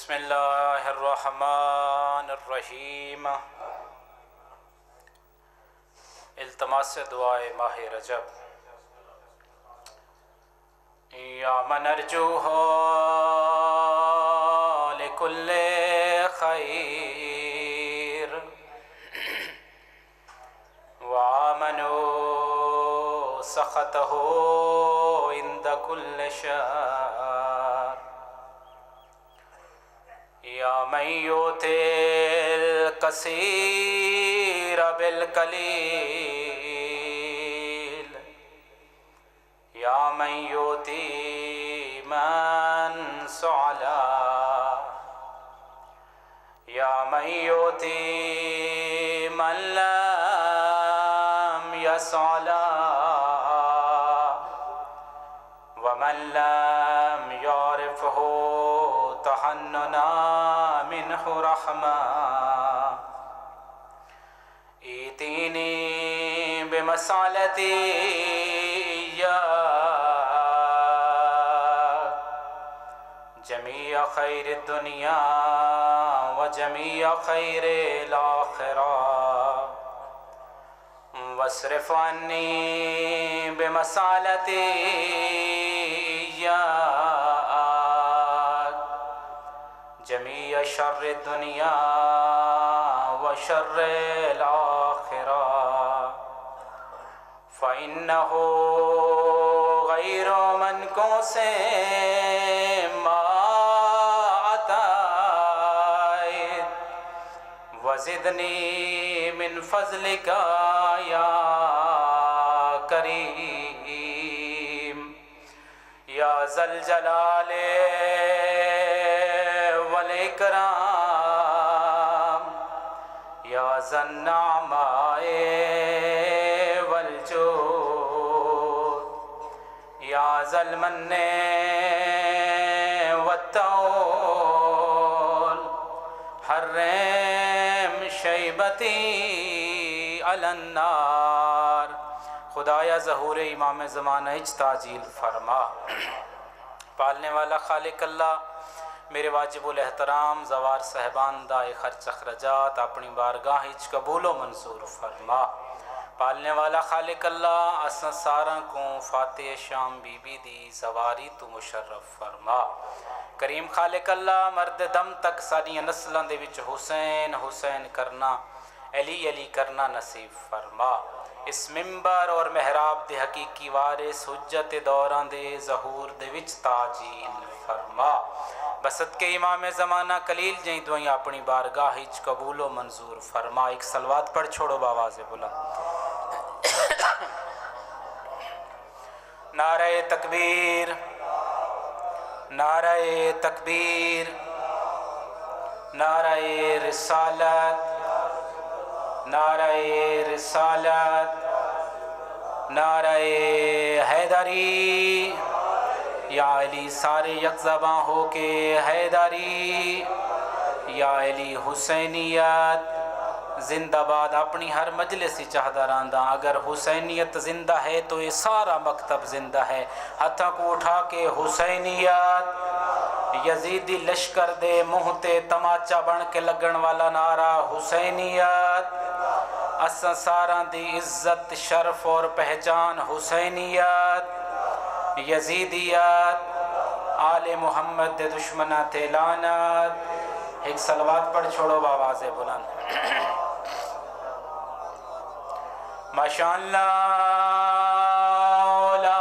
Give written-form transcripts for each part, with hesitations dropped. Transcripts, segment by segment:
بسم اللہ الرحمن الرحیم۔ التماس دعائے ماہ رجب۔ یا من ارجوہ لکل خیر وآمنوا سخطہ عند کل شر یا من یؤتی الکثیر بالقلیل یا من یؤتی من سعلا یا من یؤتی من لم یسعلا ومن لم یعرفہ تحننا منہ رحمہ ایتینی بمسالتی جمیع خیر الدنیا وجمیع خیر الآخرہ واصرف عنی بمسالتی جمیع شر الدنیا وشر الآخرہ فإنہ غیر منقوص ما عطیت وزدنی من فضلک یا کریم یا ذا الجلال والاکرام یا ذا النعماء والجود یا ذا المن والطول حرم شیبتی علی النار۔ خدایا ظہور امام زمانہ تعجیل فرما۔ پالنے والا خالق اللہ میرے واجب الاحترام زوار صاحبان دائے خرچ اخرجات اپنی بارگاہ ہچ قبول و منظور فرما۔ پالنے والا خالق اللہ اساں ساراں کو فاتح شام بی بی دی زواری تو مشرف فرما۔ کریم خالق اللہ مرد دم تک ساریاں نسلاں دے وچ حسین حسین کرنا علی علی کرنا نصیب فرما۔ اس ممبر اور محراب دے حقیقی وارث حجت دوراں دے ظہور دے وچ تعجیل فرما۔ بسط کے امام زمانہ کلیل جہیں دعائیں اپنی بارگاہ ہچ قبول و منظور فرما۔ ایک صلوات پڑھ چھوڑو باواز بلند۔ نعرہ تکبیر، نعرہ تکبیر، نعرہ رسالت، نعرہ رسالت، نعرہ حیدری، یا علی سارے یک زباں ہو کے حیدری، یا علی حسینیت زندہ باد۔ اپنی ہر مجلس چاہدہ راندہ اگر حسینیت زندہ ہے تو یہ سارا مکتب زندہ ہے۔ ہتھا کو اٹھا کے حسینیت، یزیدی لشکر دے منہ تے تماچا بن کے لگن والا نعرہ حسینیت۔ اساں ساراں دی عزت شرف اور پہچان حسینیت، یزیدیت، آل محمد دے دشمنہ تے لعنت۔ ایک صلوات پڑھ چھوڑو باواز بلند۔ ماشاءاللہ لا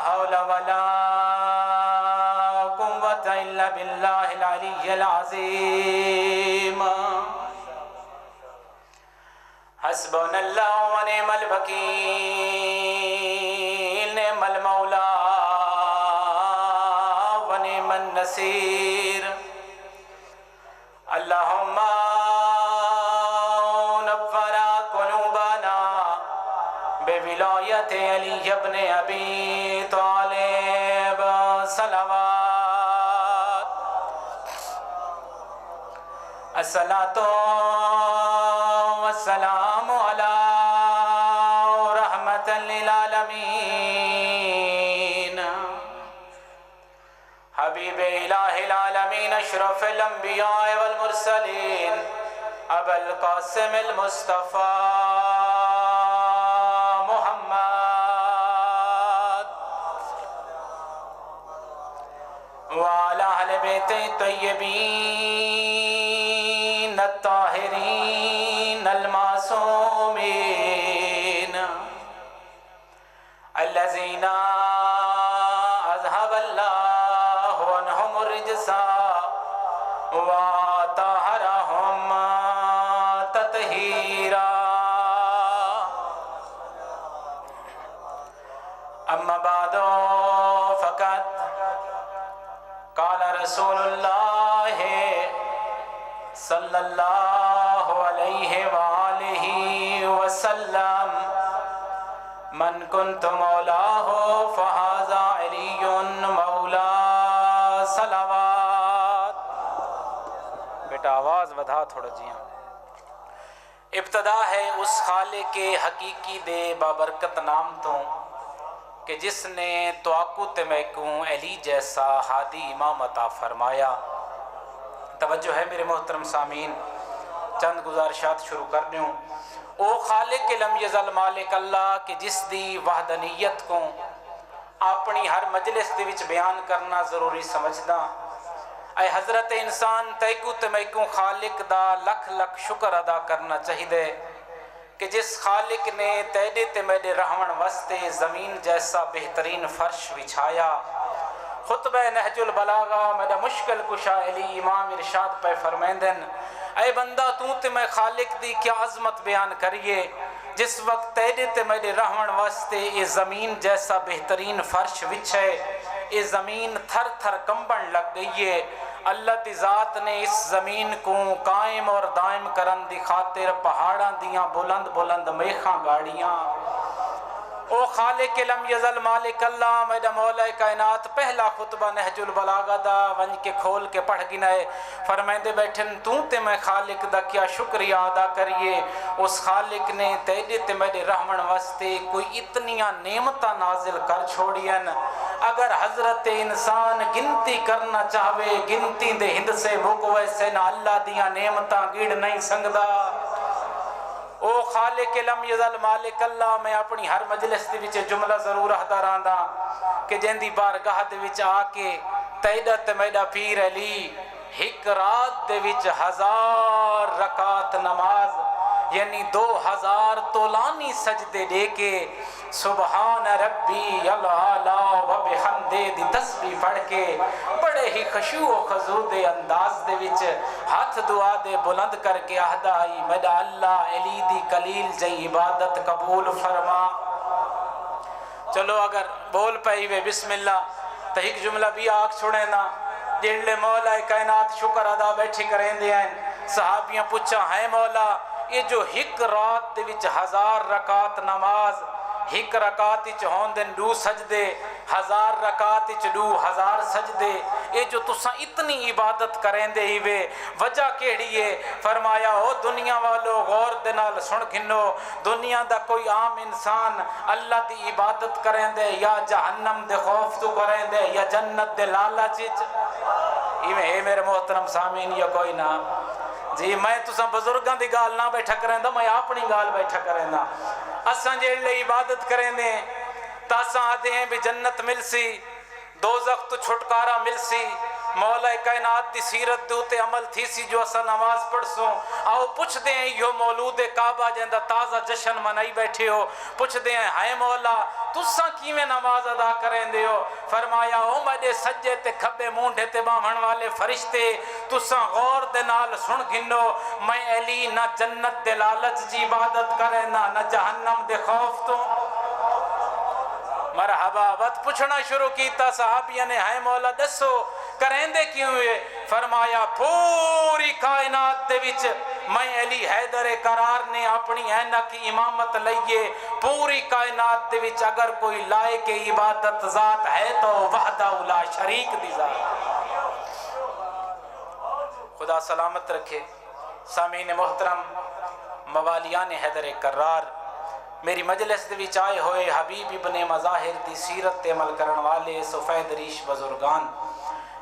حول ولا قوة الا باللہ العلی العظیم۔ حسبنا اللہ ونعم الوکیل، نعم المولا ونعم النصیر۔ اللہم نور قلوبنا بولایت علی ابن ابی طالب صلوات۔ الصلاۃ والسلام علی رحمت للعالمین، حبیب الہ العالمین العالمین اشرف الانبیاء والمرسلین ابو القاسم المصطفیٰ محمد وعلى اہل بیت الطیبین الطاہرین المعصومین الذین اذهب اللہ عنہم الرجس وطہرہم تطہیرا اما بعد فقد قال رسول اللہ صلی اللہ علیہ وآلہ وسلم من کنت مولاہ فہذا علی مولا صلوات. بیٹا آواز ودھا تھوڑا جیاں. ابتدا ہے اس خالق حقیقی دے بابرکت نام تو کہ جس نے تواقو تمیکوں علی جیسا ہادی امام عطا فرمایا. توجہ ہے میرے محترم سامعین، چند گزارشات شروع کر دوں. او خالق لم یزل مالک اللہ کہ جس دی وحدانیت کو اپنی ہر مجلس دے وچ بیان کرنا ضروری سمجھدا. اے حضرت انسان تیکو تمیکوں خالق دا لکھ لکھ شکر ادا کرنا چاہیے کہ جس خالق نے تیڈے تے میڈے رہون واسطے زمین جیسا بہترین فرش بچھایا. خطبہ نہج البلاغہ میڈا مشکل کشا علی امام ارشاد پہ فرمیندن اے بندہ تو تے میں خالق دی کیا عظمت بیان کریے جس وقت تیڈے تے میڈے رہون واسطے یہ زمین جیسا بہترین فرش بچھے، یہ زمین تھر تھر کمبن لگ گئی ہے. اللہ دی ذات نے اس زمین کو قائم اور دائم کرن دی خاطر پہاڑاں دیاں بلند بلند میخاں گاڑیاں. او خالق لم یزل مالک اللہ میڈا مولا کائنات پہلا خطبہ نہج البلاغہ دا ونج کے کھول کے پڑھ گنائے فرمائندے بیٹھن تو تے میں خالق دا کیا شکریہ ادا کریے. اس خالق نے تیڈے تے میڈے رحمن واسطے کوئی اتنیاں نعمتاں نازل کر چھوڑین اگر حضرت انسان گنتی کرنا چاہوے گنتی دے ہند سے مکوے سے نہ اللہ دیاں نعمتاں گیڑ نہیں سنگدا. او خالق لم یزل مالک اللہ میں اپنی ہر مجلس دے وچ جملہ ضرور ادا رہندا کہ جندی بارگاہ دے وچ آ کے تیڈا تے میڈا پیر علی ایک رات دے وچ 1000 رکعت نماز یعنی 2000 طولانی سجدے دے کے سبحان ربی العالی و بحمدے دی تسبیح پڑھ کے بڑے ہی خشوع و خضوع دے انداز دے وچ ہاتھ دعا دے بلند کر کے آہدا آئی میڈا اللہ علی دی کلیل جی عبادت قبول فرما. چلو اگر بول پئی وے بسم اللہ تو ایک جملہ بھی آگ چھوڑے نا جنلے مولا کائنات شکر ادا بیٹھی کریں دے ہیں. صحابیاں پوچھا ہے مولا یہ جو ایک رات دے وچ 1000 رکعت نماز ایک رکعت وچ ہوندن 2 سجدے 1000 رکعت وچ 2000 سجدے یہ جو تساں اتنی عبادت کریں دے ہی وے وجہ کیڑی ہے؟ فرمایا او دنیا والو غور دے نال سن گھنو دنیا دا کوئی عام انسان اللہ دی عبادت کریں دے یا جہنم دے خوف تو کریں دے یا جنت دے لالچ ایویں ہے میرے محترم سامعین یا کوئی نہ جی میں تساں بزرگاں دی گال نہ بیٹھا کریں دا میں اپنی گال بیٹھا کریں دا. اساں جیڑے عبادت کریں دے تاساں آدھے ہیں بھی جنت مل سی دوزخ تو چھٹکارا مل سی مولا کائنات دی سیرت دوتے عمل تھی سی جو اسا نماز پڑھ سوں. آؤ پوچھ دیں یہ مولود کعبہ جندہ تازہ جشن منائی بیٹھے ہو پوچھ دیں ہائے مولا تساں کیویں نماز ادا کریں دے ہو؟ فرمایا او میرے سجے تے کھبے مونڈے تے باہن والے فرشتے تساں غور دے نال سن گھنو میں علی نہ جنت دے لالچ جی عبادت کرے نہ جہنم دے خوف تو. مرحبا بات پوچھنا شروع کیتا صحابیہ نے ہائے مولا دسو کریں دے کیوں ہوئے؟ فرمایا پوری کائنات دے وچ میں علی حیدر قرار نے اپنی اینہ کی امامت لئیے پوری کائنات دے وچ اگر کوئی لائق عبادت ذات ہے تو وحدہ لا شریک دی ذات. خدا سلامت رکھے. سامعین محترم موالیان حیدر قرار میری مجلس دے وچ آئے ہوئے حبیب ابن مظاہر دی سیرت عمل کرن والے سفید ریش بزرگان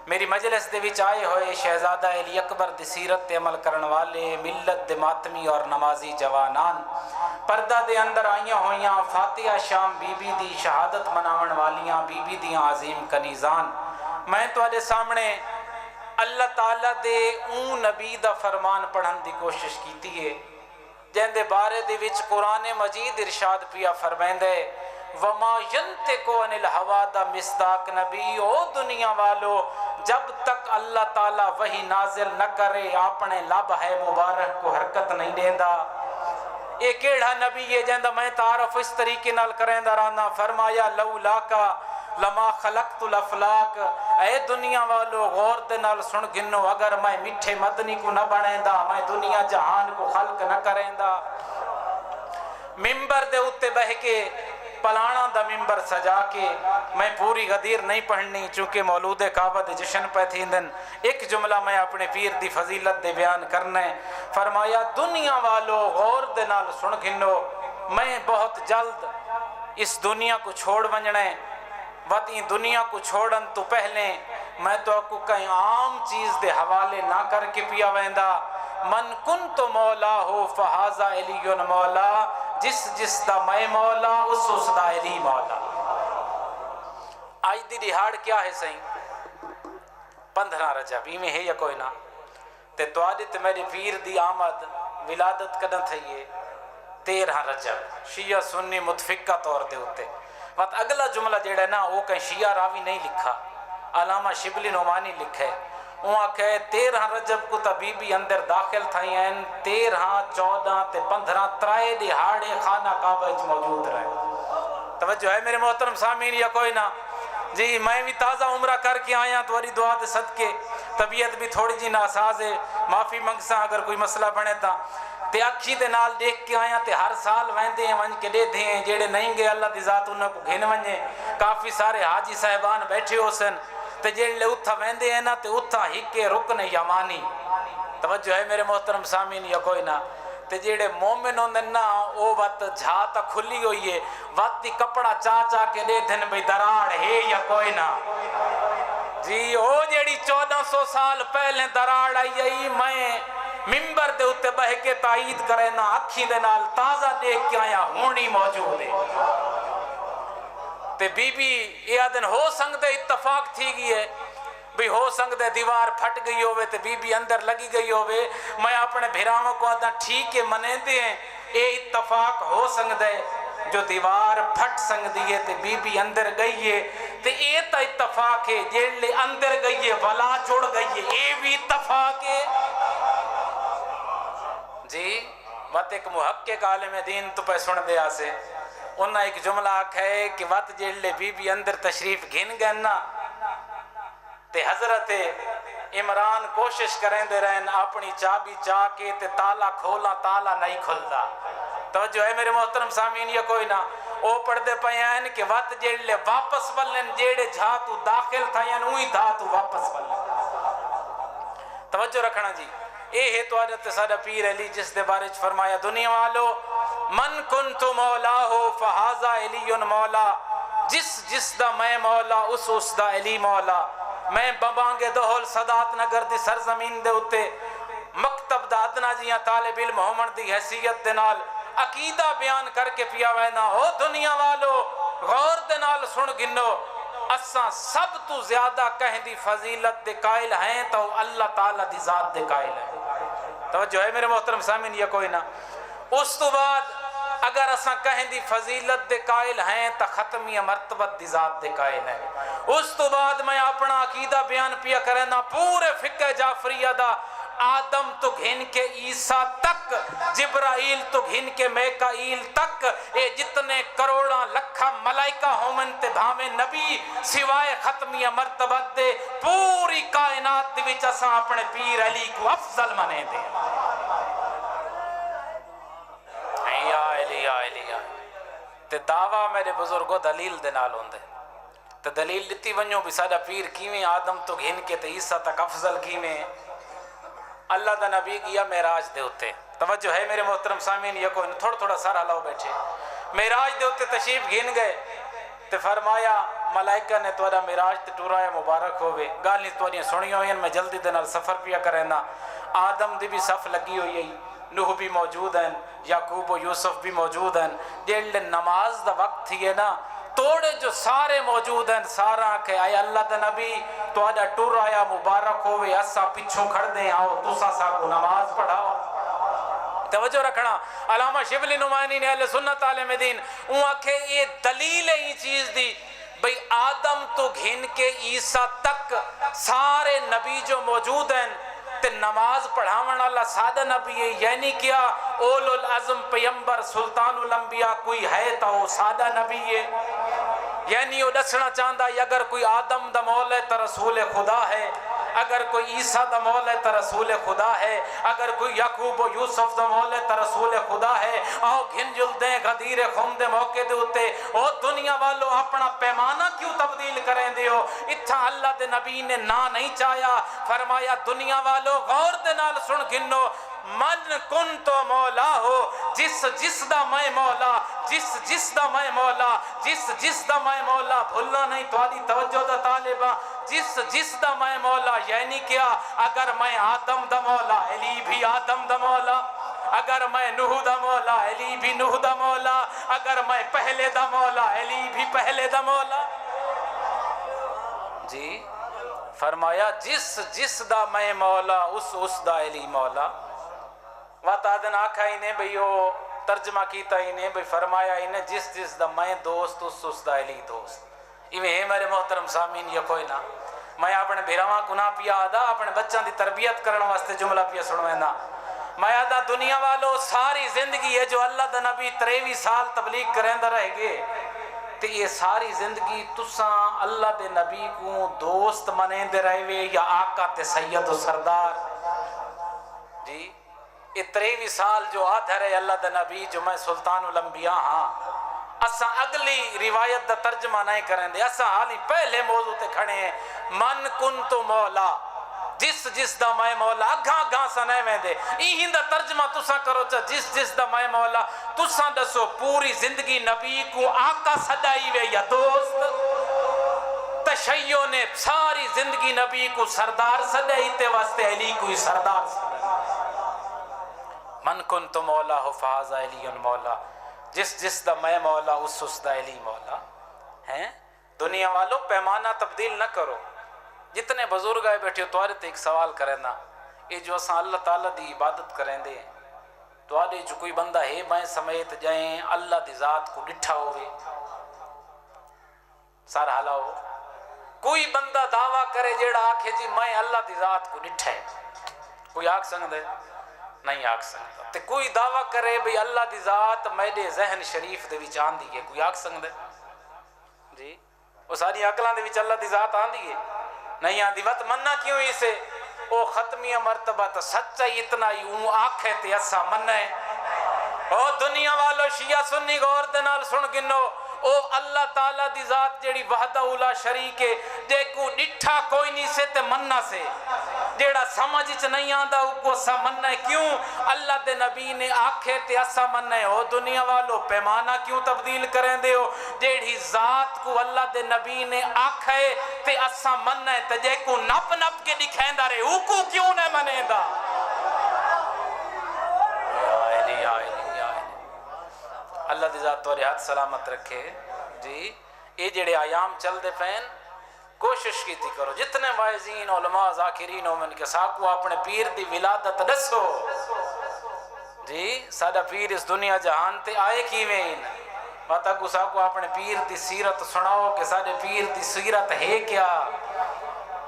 میری مجلس دے وچ آئے ہوئے شہزادہ علی اکبر دی سیرت تے عمل کرن والے ملت دے ماتمی اور نمازی جوانان، پردہ دے اندر آئیاں ہویاں فاتحہ شام بی بی دی شہادت مناون والیاں بی بی دیاں عظیم کنیزان، میں تواڈے سامنے اللہ تعالیٰ دے اون نبی دا فرمان پڑھن دی کوشش کیتی ہے جن دے بارے دے وچ قرآن مجید ارشاد پیا فرمائندے وما ینطق عن الہوا دا مصداق نبی او دنیا والو جب تک اللہ تعالیٰ وحی نازل نہ کرے اپنے لب ہے مبارک کو حرکت نہیں دیندا۔ اے کیڑا نبی ہے جندا میں تعارف اس طریقے نال کریندا رہنا، فرمایا لولا کا لما خلقت الافلاق، اے دنیا والو غور دے نال سن گنو اگر میں میٹھے مدنی کو نہ بنیندا میں دنیا جہان کو خلق نہ کریندا۔ ممبر دے اتے بہ کے پلانا دا ممبر سجا کے میں پوری غدیر نہیں پڑھنی چونکہ مولود کعبہ دے جشن پہ تھی دن ایک جملہ میں اپنے پیر دی فضیلت دے بیان کرنے، فرمایا دنیا والو غور دے نال سن گھنو میں بہت جلد اس دنیا کو چھوڑ ونجنے وطی دنیا کو چھوڑن تو پہلے میں تو کو کہیں عام چیز دے حوالے نہ کر کے پیا ویندا، من کنت مولا ہو فہذا علی مولا، جس دا میں مولا اس دا علی مولا۔ آج دی دہاڑ کیا ہے سہیں 15 رجب میں ہے یا کوئی نہ تے توادت میری پیر دی آمد ولادت کدن تھئیے 13 رجب شیعہ سنی متفقہ طور دے ہوتے وقت اگلا جملہ جیڑا نا وہ کہیں شیعہ راوی نہیں لکھا، علامہ شبلی نعمانی لکھے وہاں کہ 13 رجب کو طبیبی اندر داخل تھائی ہیں 13 14 تے 15 ترائے دہاڑے خانہ کعبہ موجود رہے۔ توجہ ہے میرے محترم سامعین یا کوئی نہ؟ جی میں بھی تازہ عمرہ کر کے آیا تو وری دعا دے صدقے طبیعت بھی تھوڑی جی ناساز ہے، معافی منگساں اگر کوئی مسئلہ بنے تا تے اکھی دے نال دیکھ کے آیا تے ہر سال ویندے ہیں ون کے دے دے ہیں جیڑے نہیں گئے اللہ دی ذات انہوں کو گھن ونجے، کافی سارے حاجی صاحبان بیٹھے ہو سن تے جیڑے اتھا ویندے ہیں نا تے اتھا ہی کے رکن یمانی۔ توجہ ہے میرے محترم سامعین یا کوئی نہ؟ تے جیڑے مومن ہوندے نا او وقت جھاتا کھلی ہوئی ہے وقتی کپڑا چاچا کے دے دن بھئی دراڑ ہے یا کوئی نہ؟ جی او جیڑی 1400 سال پہلے دراڑ آئی میں ممبر دے اتے بہ کے تائید کرے نا اکھی دے نال تازہ دیکھ کے آیا ہونی موجود ہے۔ تے بی بی یہ دن ہو سکتے اتفاق تھی گئی ہے بھی ہو سکتے دیوار پھٹ گئی ہوئے تے بی بی اندر لگی گئی ہوئے میں اپنے بھیراؤں کو آدھا ٹھیک ہے منے دے ہیں اے اتفاق ہو سکتے جو دیوار پھٹ سکتی ہے تے بی بی اندر گئی ہے تے اے تا اتفاق ہے جیڑے اندر گئی ہے ولا جڑ گئی ہے اے بھی اتفاق ہے۔ جی وقت ایک محقق عالم دین تو پہ سن دیا سے انہا ایک جملہ آکھا ہے کہ وقت جیڑے بی بی اندر تشریف گھن گئے نا تے حضرت عمران کوشش کریں دے رہن اپنی چابی چاہ کے تے تالا کھولا تالا نہیں کھلدا۔ توجہ ہے میرے محترم سامعین یا کوئی نہ؟ او پڑھتے پہین کہ وقت جیڑے واپس بلن جیڑے جھاتو داخل تھا یا نوئی دھاتو واپس بلن۔ توجہ رکھنا جی اے ہے تو حضرت سادہ پیر علی جس دے بارے فرمایا دنیا والو من کنتو مولا ہو فہذا علی مولا، جس دا میں مولا اس دا علی مولا۔ میں ببانگے دہول صدات نگر دی سرزمین دے اتے مکتب دا ادنا جیاں طالب علم ہومن دی حیثیت دے نال عقیدہ بیان کر کے پیا وینا ہو دنیا والو غور دے نال سن گنو اساں سب تو زیادہ کہیں دی فضیلت دے قائل ہیں تو اللہ تعالیٰ دی ذات دے قائل ہیں۔ توجہ ہے میرے محترم سامعین یا کوئی نہ؟ اس تو بعد اگر اساں کہیں دی فضیلت دے قائل ہیں تا ختمی مرتبت دی ذات دے قائل ہیں۔ اس تو بعد میں اپنا عقیدہ بیان پیا کرنا پورے فقہ جعفریہ دا آدم تو گھن کے عیسیٰ تک جبرائیل تو گھن کے میکائیل تک اے جتنے کروڑاں لکھا ملائکہ ہومن تے بھامے نبی سوائے ختمی مرتبت دے پوری کائنات دے وچ اساں اپنے پیر علی کو افضل منے دے۔ یا علی تے دعویٰ میرے بزرگوں دلیل دے نال ہوندے تے دلیل لیتی ونجو بھی سادہ پیر کیویں آدم تو گھن کے تے عیسیٰ تک افضل کیویں اللہ دا نبی گیا معراج دے ہوتے۔ توجہ ہے میرے محترم سامعین یا کوئی تھوڑا تھوڑا سارا لاؤ بیٹھے معراج دے ہوتے تشریف گھن گئے تے فرمایا ملائکہ نے توڑا میراج تے ٹورایا مبارک ہوئے گالی توڑیاں سنیاں ہوئیں میں جلدی دے نال سفر پیا کرنا آدم دی بھی صف لگی ہوئی ہے نوح بھی موجود ہیں یعقوب و یوسف بھی موجود ہیں جیڑے نماز دا وقت تھی ہے نا توڑے جو سارے موجود ہیں سارا کہ آئے اللہ دا نبی تو آجا ٹور آیا مبارک ہوئے اسا پچھوں کھڑ دیں آؤ تسا سا کو نماز پڑھاؤ توجہ رکھنا علامہ شبلی نمائنی نے اہل سنت عالم دین وہاں کہ یہ دلیل ہے یہ چیز دی بھئی آدم تو گھن کے عیسیٰ تک سارے نبی جو موجود ہیں تے نماز پڑھاون اللہ سادہ نبی ہے یعنی کیا اول العظم پیمبر سلطان الانبیاء کوئی ہے تو وہ سادہ نبی ہے یعنی وہ دسنا چاہتا ہے اگر کوئی آدم دا مول ہے تو رسول خدا ہے اگر کوئی عیسیٰ دا مول ہے تو رسول خدا ہے اگر کوئی یعقوب و یوسف دا مول ہے تو رسول خدا ہے آؤ گھن جل دیں غدیر خم دے موقع دے ہوتے او دنیا والو اپنا پیمانہ کیوں تبدیل کریں دے ہو اتھا اللہ دے نبی نے نہیں چاہیا فرمایا دنیا والو غور دے نال سن گھنو من کن تو مولا ہو جس دا میں مولا جس دا میں مولا جس دا میں مولا بھولنا نہیں توالی توجہ دا طالبہ جس دا میں مولا یعنی کیا اگر میں آدم دا مولا علی بھی آدم دا مولا اگر میں نوح دا مولا علی بھی نوح دا مولا اگر میں پہلے دا مولا علی بھی پہلے دا مولا جی فرمایا جس دا میں مولا اس دا علی مولا واتادن آکھا ہی نے بھئی وہ ترجمہ کیتا ہی نے بھئی فرمایا ہی نے جس دا میں دوست اس دا علی دوست ایویں ہے میرے محترم سامین یہ کوئی نہ میں اپنے بھیراواں کو نہ پیا آدھا اپنے بچان دی تربیت کرنے واسطے جملہ پیا سنویں نا میں آدھا دنیا والو ساری زندگی ہے جو اللہ دا نبی 23 سال تبلیغ کریں دا رہ گے تے یہ ساری زندگی تساں اللہ دے نبی کو دوست منیں دے رہے وے یا آقا تے سید و سردار جی یہ 23 سال جو آدھر ہے اللہ دا نبی جو میں سلطان الانبیاء ہاں اساں اگلی روایت دا ترجمہ نہیں کریں دے اساں حالی پہلے موضوع تے کھڑے ہیں من کن تو مولا جس دا میں مولا گھاں سا نہیں میں دے ایہن دا ترجمہ تساں کرو چا جس دا میں مولا تساں دسو پوری زندگی نبی کو آقا صدائی وے یا دوست تشیعوں نے ساری زندگی نبی کو سردار صدائی تے واسطے علی کوئی سردار صدائی من کن تو مولا ہو فہذا علی مولا جس دا میں مولا اس دا علی مولا ہیں دنیا والوں پیمانہ تبدیل نہ کرو جتنے بزرگ آئے بیٹھے تو آرے تے ایک سوال کریں نا یہ جو اساں اللہ تعالیٰ دی عبادت کریں دے تو آرے جو کوئی بندہ ہے بائیں سمیت جائیں اللہ دی ذات کو ڈٹھا ہوئے سارا حالہ ہو کوئی بندہ دعویٰ کرے جیڑا آکھے جی میں اللہ دی ذات کو ڈٹھا ہے کوئی آکھ سنگ دے نہیں آکھ سکتا تے کوئی دعویٰ کرے بھئی اللہ دی ذات میرے ذہن شریف دے وچ آن دی ہے کوئی آکھ سکتا ہے جی وہ ساری عقلان دے وچ اللہ دی ذات آن دی ہے نہیں آن دی وقت مننا کیوں اسے او ختمیہ مرتبہ تا سچا اتنا ہی اون آکھے تے اسا مننا ہے او دنیا والو شیعہ سنی غور دے نال سن گنو او اللہ تعالیٰ دی ذات جیڑی وحدہ اولا شریک ہے جے کو ڈٹھا کوئی نہیں سے تے مننا سے جیڑا سمجھ چ نہیں آندا او کو اسا مننا ہے کیوں اللہ دے نبی نے آکھے تے اسا مننا ہے او دنیا والو پیمانہ کیوں تبدیل کریں دے ہو جیڑی ذات کو اللہ دے نبی نے آکھے تے اسا مننا ہے تے جے کو نپ کے دکھیندا رہے او کو کیوں نہ منیندا اللہ دی ذات تو رہت سلامت رکھے جی یہ جڑے آیام چل دے پین کوشش کی تھی کرو جتنے واعظین علماء ذاکرین ہو من کے ساکو اپنے پیر دی ولادت دسو جی سادہ پیر اس دنیا جہان تے آئے کیویں پتہ کو ساکو اپنے پیر دی سیرت سناؤ کہ سادے پیر دی سیرت ہے کیا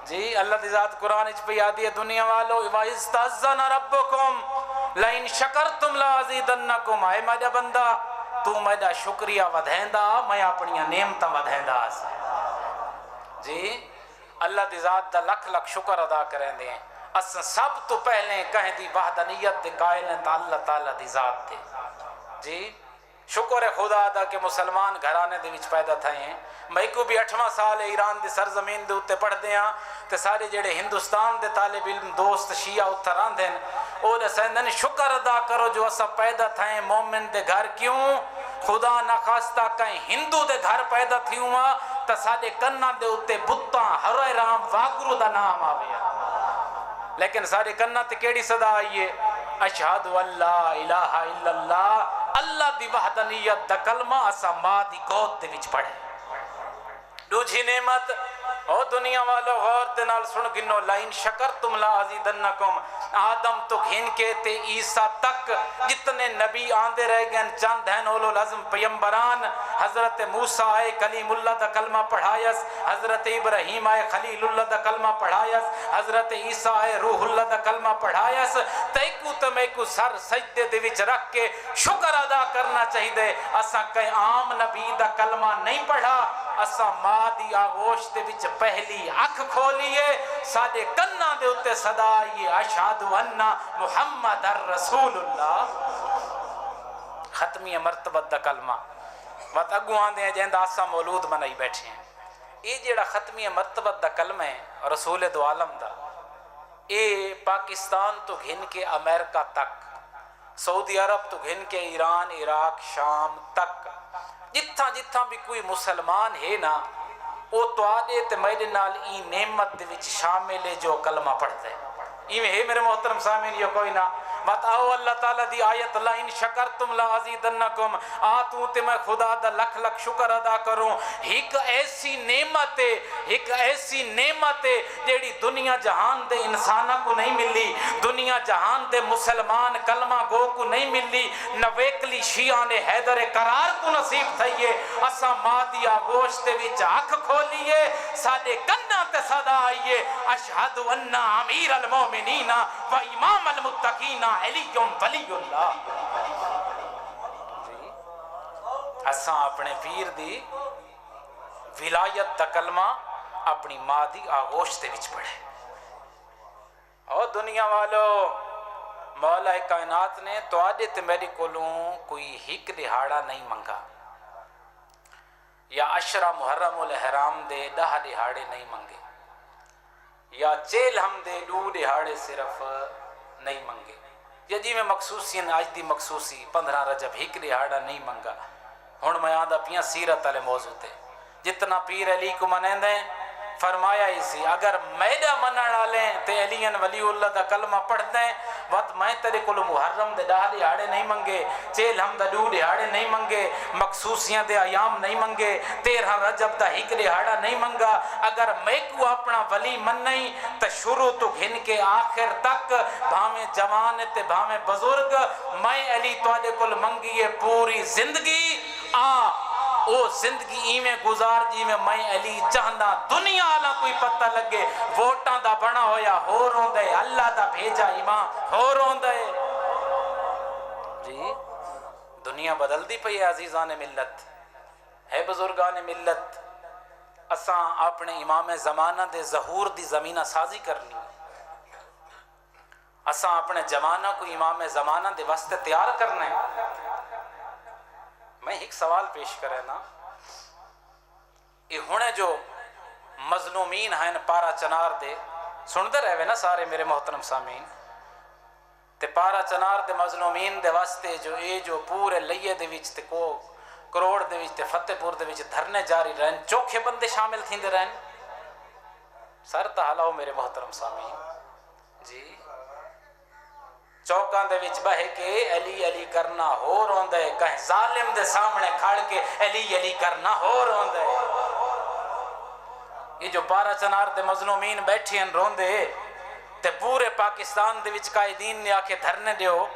جی اللہ دی ذات قرآن اچ پہ آدھی ہے دنیا والو وَإِذْ تَأَذَّنَ رَبُّكُمْ لَئِن شَكَرْتُمْ لَأَزِيدَنَّكُمْ اے میرا بندہ تو میرا شکریہ ودھیندا میں اپنی نعمتاں ودھیندا جی اللہ دی ذات دا لکھ لکھ شکر ادا کریں دیں اس سب تو پہلے کہیں دی وحدانیت دے قائل ہیں تا اللہ تعالیٰ دی ذات دے جی شکر ہے خدا ادا کہ مسلمان گھرانے دے وچ پیدا تھے ہیں میں کو بھی 8واں سال ایران دی سرزمین دے اتے پڑھ دے ہاں تے سارے جڑے ہندوستان دے طالب علم دوست شیعہ اتھا راندھن او دے سندن شکر ادا کرو جو اسا پیدا تھے مومن دے گھر کیوں خدا نخواستہ کہیں ہندو دے گھر پیدا تھی ہوا تا ساڑے کنہ دے اتے بتاں ہر رام واگرو دا نام آویا، لیکن ساڑے کنہ تے کیڑی صدا آئیے اشہد واللہ الہ الا اللہ، اللہ دی وحدانیت دا کلمہ اسا ماں دی گود دے وچ پڑھے۔ دوجھی نعمت او دنیا والو غور دے نال سن گنو، لائن شکرتم لا ازیدنکم، آدم تو گھن کے تے عیسیٰ تک جتنے نبی آندے رہ گئے چند ہیں اولو العزم پیمبران، حضرت موسیٰ آئے کلیم اللہ دا کلمہ پڑھایس، حضرت ابراہیم آئے خلیل اللہ دا کلمہ پڑھایس، حضرت عیسیٰ آئے روح اللہ دا کلمہ پڑھایس، تیکو تمیکو سر سجدے دے وچ رکھ کے شکر ادا کرنا چاہی دے۔ اسا کئی عام نبی دا کلمہ نہیں پڑھا، اسا ماں دی آغوش دے وچ پہلی اکھ کھولیے، ساڑے کنہ دے اتے صدا آئیے اشہد ان محمد الرسول اللہ، ختمی مرتبت دا کلمہ۔ وقت اگو آندے ہیں جہندہ اسا مولود بنائی بیٹھے ہیں، یہ جیڑا ختمی مرتبت دا کلمہ ہے رسول دو عالم دا، یہ پاکستان تو گھن کے امریکہ تک، سعودی عرب تو گھن کے ایران، عراق، شام تک، جتھا جتھا بھی کوئی مسلمان ہے نا، وہ تو آدھے تے میرے نال ای نعمت دے وچ شامل ہے جو کلمہ پڑھتے ہیں۔ ایویں ہے میرے محترم سامعین، یہ کوئی نہ بتاؤ اللہ تعالیٰ دی آیت لئن شکرتم لازیدنکم، آتوں تے میں خدا دا لکھ لکھ شکر ادا کروں۔ ایک ایسی نعمت ہے، ایک ایسی نعمت ہے جیڑی دنیا جہان دے انسانہ کو نہیں ملی، دنیا جہان دے مسلمان کلمہ گو کو نہیں ملی، نویکلی شیعہ نے حیدر قرار کو نصیب تھئیے۔ اسا ماں دی آغوش دے وچ آنکھ کھولیے، ساڑے کنہ تے صدا آئیے اشہد ان امیر المومنین و امام المتقین علی ولی اللہ۔ اساں اپنے پیر دی ولایت دا کلمہ اپنی ماں دی آغوش دے وچ پڑھے۔ اور دنیا والو مولا کائنات نے تو آدھے تے میری کولوں کوئی ہک دہاڑا نہیں منگا، یا عشرہ محرم الحرام دے 10 دہاڑے نہیں منگے، یا چیل ہم دے 2 دہاڑے صرف نہیں منگے، یا جی میں مخصوصی آج دی مخصوصی 15 رجب ہک دہاڑا نہیں منگا۔ ہن میں آدھا پیاں سیرت والے موضوع تے، جتنا پیر علی کو منیں دیں فرمایا اسی، اگر میڈا منن والے تے علی ولی اللہ دا کلمہ پڑھ دیں، وقت میں تیرے کو محرم دے 10 دہاڑے نہیں منگے، چیل ہم دا 2 دہاڑے نہیں منگے، مخصوصیاں دے ایام نہیں منگے، 13 رجب دا ہک دہاڑا نہیں منگا۔ اگر میں کو اپنا ولی من نہیں تو شروع تو گھن کے آخر تک، بھامیں جوان تے بھامیں بزرگ، میں علی توالے کل منگیے پوری زندگی او زندگی ایویں گزار جی میں علی چاہنا دنیا آلا کوئی پتہ لگے، ووٹاں دا بنا ہویا ہو روندے، اللہ دا بھیجا امام ہو روندے۔ جی دنیا بدل دی پئی ہے عزیزان ملت، ہے بزرگان ملت، اساں اپنے امام زمانہ دے ظہور دی زمینہ سازی کرنی، اساں اپنے زمانہ کو امام زمانہ دے واسطے تیار کرنے۔ میں ایک سوال پیش کرے نا، یہ ہونے جو مظلومین ہیں پارا چنار دے سندر رہے نا سارے میرے محترم سامعین، تے پارا چنار دے مظلومین دے واسطے جو اے جو پورے لئیے دے وچ تے کو کروڑ دے وچ تے فتح پور دے وچ دھرنے جاری رہن، چوکھے بندے شامل تھیں دے رہن، سر تحالاؤ میرے محترم سامعین جی، چوکان دے وچ بہے کے علی علی کرنا ہو روندے، کہیں ظالم دے سامنے کھڑ کے علی علی کرنا ہو روندے۔ یہ جو پارا چنار دے مظلومین بیٹھے ہیں روندے تے پورے پاکستان دے وچ قائدین نے آکے دھرنے دیو،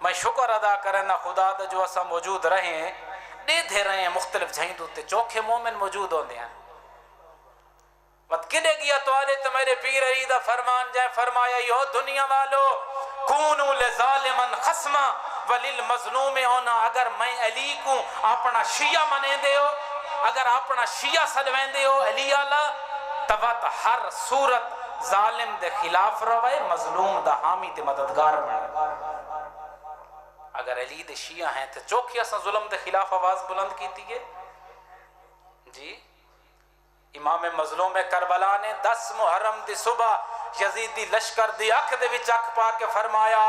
میں شکر ادا کرنا خدا دا جو اسا موجود رہے ہیں، دے دے رہے ہیں مختلف جھائیں دوتے چوکھے مومن موجود ہوندے ہیں۔ وقت کدے گیا تو آلے تو میرے پیر علی دا فرمان جائے، فرمایا یو دنیا والو کونو لظالمن خصما وللمظلوم ہونا، اگر میں علی کو اپنا شیعہ منے دے ہو، اگر اپنا شیعہ سجوین دے ہو علی آلہ، تبت ہر صورت ظالم دے خلاف روائے، مظلوم دا حامی دے مددگار بنے۔ اگر علی دے شیعہ ہیں تو چوکھی اساں ظلم دے خلاف آواز بلند کی تھی جی۔ امام مظلوم کربلا نے 10 محرم دی صبح یزیدی لشکر دی اکھ دے وچ اکھ پا کے فرمایا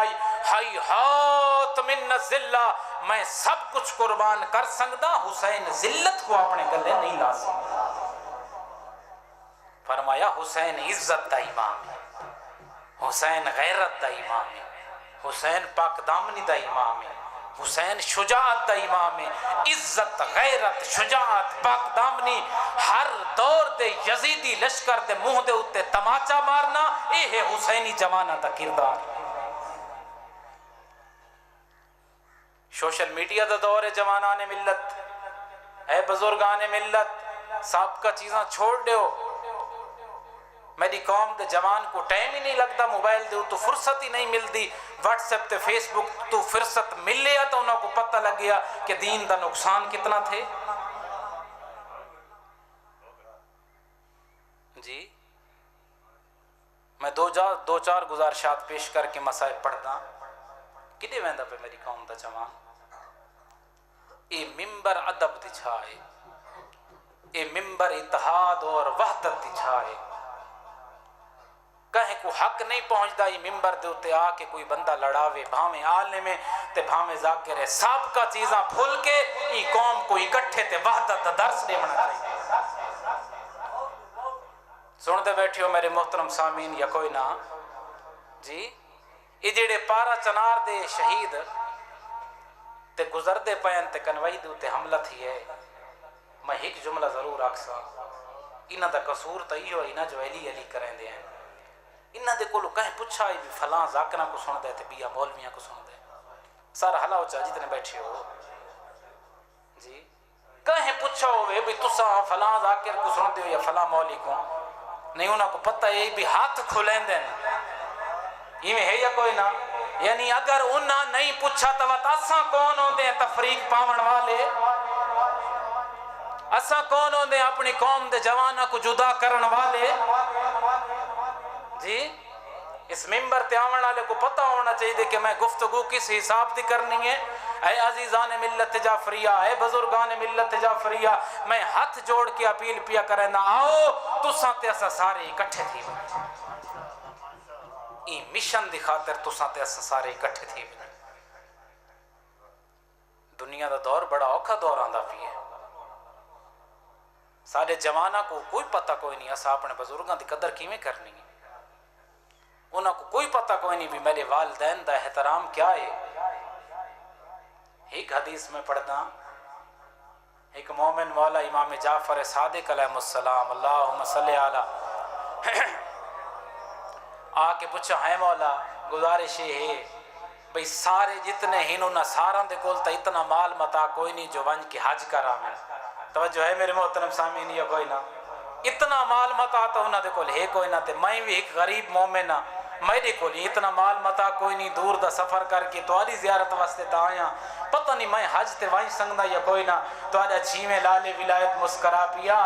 ہائی ہاتھ من ذلہ، میں سب کچھ قربان کر سکدا، حسین ذلت کو اپنے گلے نہیں لا سکتا۔ فرمایا حسین عزت دا امام ہے، حسین غیرت دا امام ہے، حسین پاک دامنی دا امام ہے، حسین شجاعت دا امام ہے۔ عزت، غیرت، شجاعت، پاک دامنی، ہر دور دے یزیدی لشکر دے منہ دے اتے تماچا مارنا، یہ ہے حسینی جوانہ دا کردار۔ سوشل میڈیا دا دور ہے جوانان ملت، اے بزرگان ملت، سابقہ چیزاں چھوڑ دیو۔ میری قوم دے جوان کو ٹائم ہی نہیں لگتا، موبائل دے تو فرصت ہی نہیں ملتی، واٹس ایپ تے فیس بک تو فرصت ملے تو انہوں کو پتہ لگ گیا کہ دین دا نقصان کتنا تھے۔ جی میں دو چار گزارشات پیش کر کے مسائل پڑھدا، کدے ویندا پہ میری قوم دا جوان؟ اے ممبر ادب دی چھائے، اے ممبر اتحاد اور وحدت دی چھائے۔ کہیں کو حق نہیں پہنچدا، یہ ممبر دے اتے آ کے کوئی بندہ لڑاوے، بھاویں عالم تے بھاویں ذاکر ہے، سابقہ چیزاں پھول کے یہ قوم کو اکٹھے تے وحدت دا درس دے بنا چاہیے۔ سن دے بیٹھے ہو میرے محترم سامعین یا کوئی نہ؟ جی یہ جڑے پارا چنار دے شہید تے گزر دے پین تے کنوائی دے اتے حملہ تھی ہے، میں ایک جملہ ضرور آکسا، انہاں دا قصور تا ہی ہوئی نا جو علی علی کریں دے ہیں۔ انہاں دے کولو کہیں پوچھا بھی فلاں ذاکرہ کو سن دے تے بیا مولویاں کو سن دے، سارا حلا ہو چاہ جتنے بیٹھے ہو جی، کہیں پوچھا ہوئے بھی تساں فلاں ذاکر کو سن دے یا فلاں مولی کو، نہیں انہاں کو پتہ ہے بھی ہاتھ کھلیں دیں، یہ میں ہے یا کوئی نہ؟ یعنی اگر انہاں نہیں پوچھا تو اساں کون ہوں دے تفریق پاون والے؟ اساں کون ہوں دے اپنی قوم دے جوانہ کو جدا کرن والے؟ جی اس ممبر تے آون والے کو پتہ ہونا چاہیے کہ میں گفتگو کس حساب دی کرنی ہے۔ اے عزیزان ملت جعفریہ، اے بزرگان ملت جعفریہ، میں ہاتھ جوڑ کے اپیل پیا کریں نا، آؤ تساں تے اساں سارے اکٹھے تھی بنے، این مشن دی خاطر تساں تے اساں سارے اکٹھے تھی بنے۔ دنیا دا دور بڑا اوکھا دور آندا پیا ہے، سارے جوانہ کو کوئی پتہ کوئی نہیں اساں اپنے بزرگاں دی قدر کیویں کرنی ہے، انہاں کو کوئی پتہ کوئی نہیں بھی میرے والدین دا احترام کیا ہے۔ ایک حدیث میں پڑھنا، ایک مومن مولا امام جعفر صادق علیہ السلام اللہم صلی علی، آ کے پوچھا ہے مولا گزارش ہے بھئی سارے جتنے ہن انہاں ساروں دے کول تا اتنا مال متا کوئی نہیں جو ونج کے حج کرا میں، توجہ ہے میرے محترم سامعین یا کوئی نہ؟ اتنا مال متا تو انہاں دے کول ہے کوئی نہ، تے میں بھی ایک غریب مومن ہاں، میرے کو اتنا مال متا کوئی نہیں، دور دا سفر کر کے تہاڈی زیارت واسطے تا آیا، پتہ نہیں میں حج تے وائیں سنگدا یا کوئی نہ۔ تہاڈا چھیویں لالے ولایت مسکرا پیا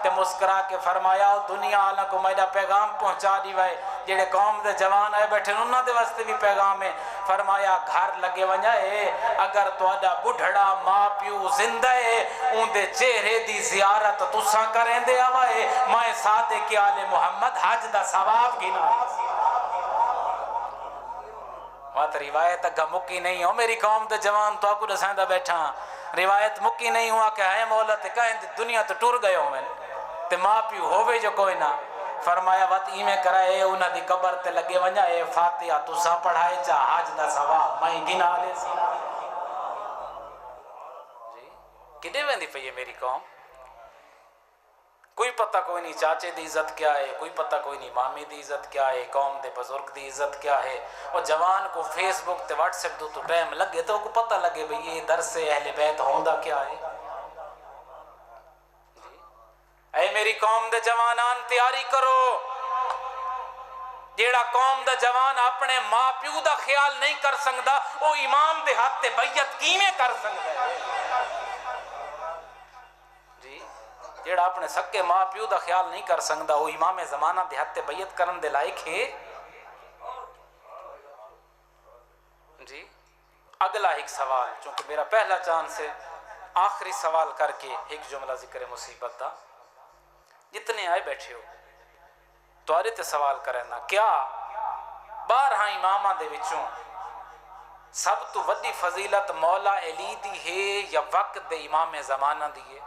تے مسکرا کے فرمایا دنیا والا کو میرا پیغام پہنچا دی وے، جڑے قوم دے جوان آئے بیٹھے انہاں دے واسطے بھی پیغام ہے۔ فرمایا گھر لگے ونجا ہے، اگر تہاڈا بڈھڑا ماں پیو زندہ ہے اون دے چہرے دی زیارت تساں کریں دے آوے، میں صادق آل محمد حج دا ثواب گنا۔ بات روایت اگا مکی نہیں ہو میری قوم دے جوان تو آکو رسائندہ بیٹھا، روایت مکی نہیں ہوا کہ اے مولا تے کہیں دنیا تو ٹور گئے ہوں میں تے ماں پیو ہووے جو کوئی نہ۔ فرمایا وقت ایمیں کرائے انہاں دی قبر تے لگے ونجا اے فاتحہ تساں پڑھائے چا حج دا ثواب میں گنا لے سی۔ جی کدے ویندی پئی ہے میری قوم؟ کوئی پتہ کوئی نہیں چاچے دی عزت کیا ہے، کوئی پتہ کوئی نہیں مامی دی عزت کیا ہے، قوم دے بزرگ دی عزت کیا ہے، اور جوان کو فیس بک تے واٹس ایپ دو تو ٹائم لگے تو کو پتہ لگے بھئی یہ درس اہل بیت ہوندا کیا ہے۔ اے میری قوم دے جوانان تیاری کرو، جیڑا قوم دا جوان اپنے ماں پیو دا خیال نہیں کر سکدا وہ امام دے ہاتھ تے بیعت کیویں کر سکدا ہے؟ جی جیڑا اپنے سکے ماں پیو دا خیال نہیں کر سکدا وہ امام زمانہ دے ہاتھ تے بیعت کرن دے لائق ہے؟ جی اگلا ایک سوال، چونکہ میرا پہلا چانس ہے آخری سوال کر کے ایک جملہ ذکر مصیبت دا، جتنے آئے بیٹھے ہو تواڈے تے سوال کرنا، کیا 12 اماماں دے وچوں سب تو وڈی فضیلت مولا علی دی ہے یا وقت دے امام زمانہ دی ہے؟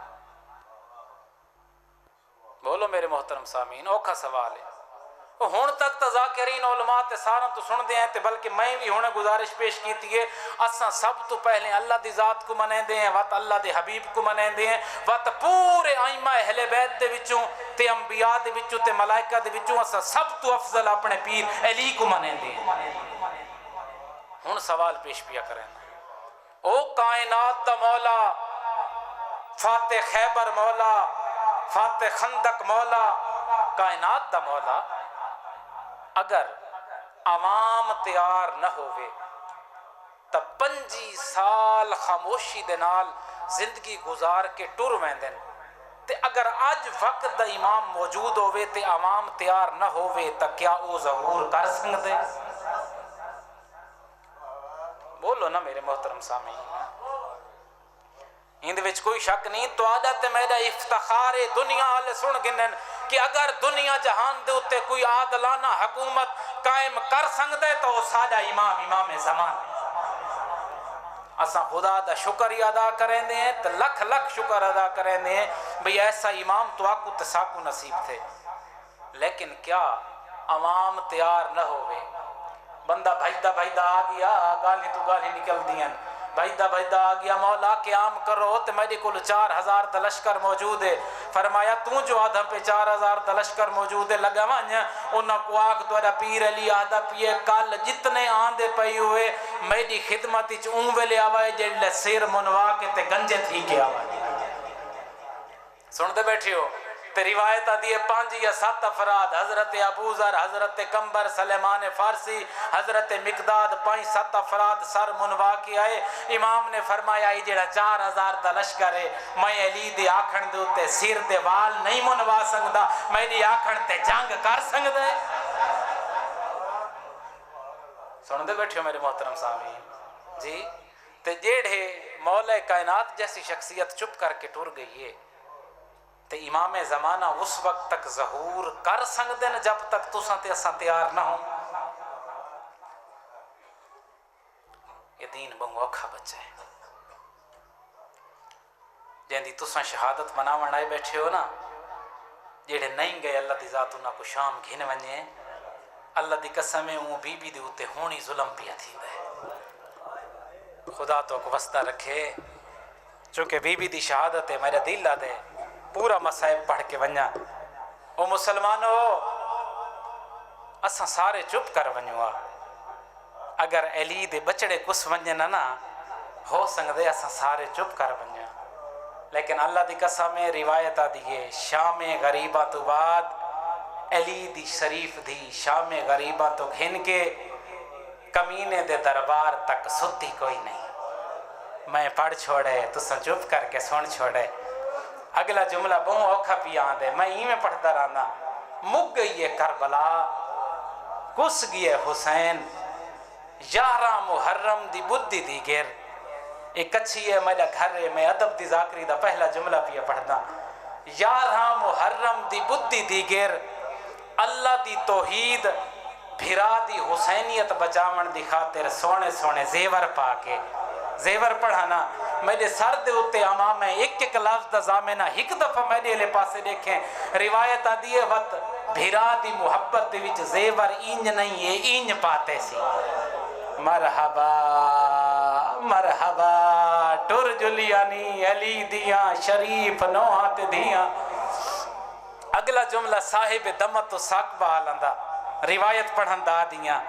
بولو میرے محترم سامعین، اوکھا سوال ہے۔ ہون تک تا ذاکرین علماء تے سارا تو سن دے ہیں تے بلکہ میں بھی ہونے گزارش پیش کیتی ہے، اساں سب تو پہلے اللہ دی ذات کو منیں دے ہیں، وات اللہ دے حبیب کو منیں دے ہیں، وات پورے ائمہ اہل بیت دے وچوں تے انبیاء دے وچوں تے ملائکہ دے وچوں اساں سب تو افضل اپنے پیر علی کو منیں دے ہیں۔ ہن سوال پیش پیا کریں، او کائنات دا مولا، فاتح خیبر مولا، فاتح خندق مولا، کائنات دا مولا، اگر عوام تیار نہ ہوئے تا 25 سال خاموشی دے نال زندگی گزار کے ٹر ویندن، تے اگر آج وقت دا امام موجود ہوئے تے عوام تیار نہ ہوئے تا کیا او ظہور کر سکتے؟ بولو نا میرے محترم سامعین، ہند وچ کوئی شک نہیں، تو عادت میرا افتخار دنیا والے سن گنن کہ اگر دنیا جہان دے اتے کوئی عادلانہ حکومت قائم کر سکتے تو وہ ساڈا امام زمان ہے۔ اساں خدا دا شکر ہی ادا کریں دے ہیں، تو لکھ لکھ شکر ادا کریں دے ہیں بھئی ایسا امام تو آکو تساکو نصیب تھے، لیکن کیا عوام تیار نہ ہوئے؟ بندہ بھائیدہ آ گیا، گالی تو گالی نکل دیں، بھائیدہ آ گیا، مولا قیام کرو تے میرے کل 4000 دا لشکر موجود ہے۔ فرمایا تو جو آدھا پہ 4000 دا لشکر موجود ہے لگا وانیا، انہاں کو آگ تو پیر علی آدھا پیے کل جتنے آندے پئی ہوئے میری خدمت اون ویلے آوائے جڑے سیر منوا کے تے گنجے تھی کے آوائے۔ سن دے بیٹھے ہو تے روایت دیئے 5 یا 7 افراد، حضرت ابو ذر، حضرت کمبر، سلیمان فارسی، حضرت مقداد، 5-7 افراد سر منوا کے آئے۔ امام نے فرمایا یہ جڑا 4000 دا لشکر ہے، میں علی دے آکھن دے اتے سیر دے وال نہیں منوا سکتا، میری آکھن تے جنگ کر سکتا ہے؟ سن دے بیٹھے ہو میرے محترم سامعین جی، تے جیڑے مولا کائنات جیسی شخصیت چپ کر کے ٹر گئی ہے تے امام زمانہ اس وقت تک ظہور کر سکتے ہیں جب تک تساں تے اساں تیار نہ ہوں۔ یہ دین بہت اوکھا بچہ ہے، جہاں تساں شہادت مناون آئے بیٹھے ہو نا، جڑے نہیں گئے اللہ دی ذات انہاں کو شام گھن ونجے، اللہ دی قسم اون بی بی دے اتے ہونی ظلم پیا تھی دے۔ خدا تو کو وسطہ رکھے، چونکہ بی بی دی شہادت ہے میرا دل لا دے پورا مسائب پڑھ کے ونجا۔ او مسلمانو اساں سارے چپ کر ونجوا، اگر علی دے بچڑے کس ونجنا نا ہو سکدے اساں سارے چپ کر ونجا، لیکن اللہ دی قسم روایت دیئے شام غریبہ تو بعد علی دی شریف دی شام غریبہ تو گھن کے کمینے دے دربار تک ستی کوئی نہیں۔ میں پڑھ چھوڑے تو چپ کر کے سن چھوڑے، اگلا جملہ بہت اوکھا پی آندے، میں ہی میں پڑھتا رہنا، مک گئی ہے کربلا، کس گئے حسین، 11 محرم دی بدھی دی گر۔ ایک اچھی ہے میرا گھر ہے، میں ادب دی ذاکری دا پہلا جملہ پیا پڑھتا، 11 محرم دی بدھی دی گر، اللہ دی توحید بھرا دی حسینیت بچاون دی خاطر سونے سونے زیور پا کے، زیور پڑھانا میرے سر دے اتے امام میں ایک لفظ دا زامنہ ایک دفعہ میرے لے پاسے دیکھیں، روایت دیئے وقت بھرا دی محبت دے وچ زیور اینج نہیں ہے، اینج پاتے سی۔ مرحبا مرحبا ٹر جلیانی علی دیاں شریف نوہات دیاں۔ اگلا جملہ صاحب دمت و ساقبہ آلندہ روایت پڑھن دا دیاں،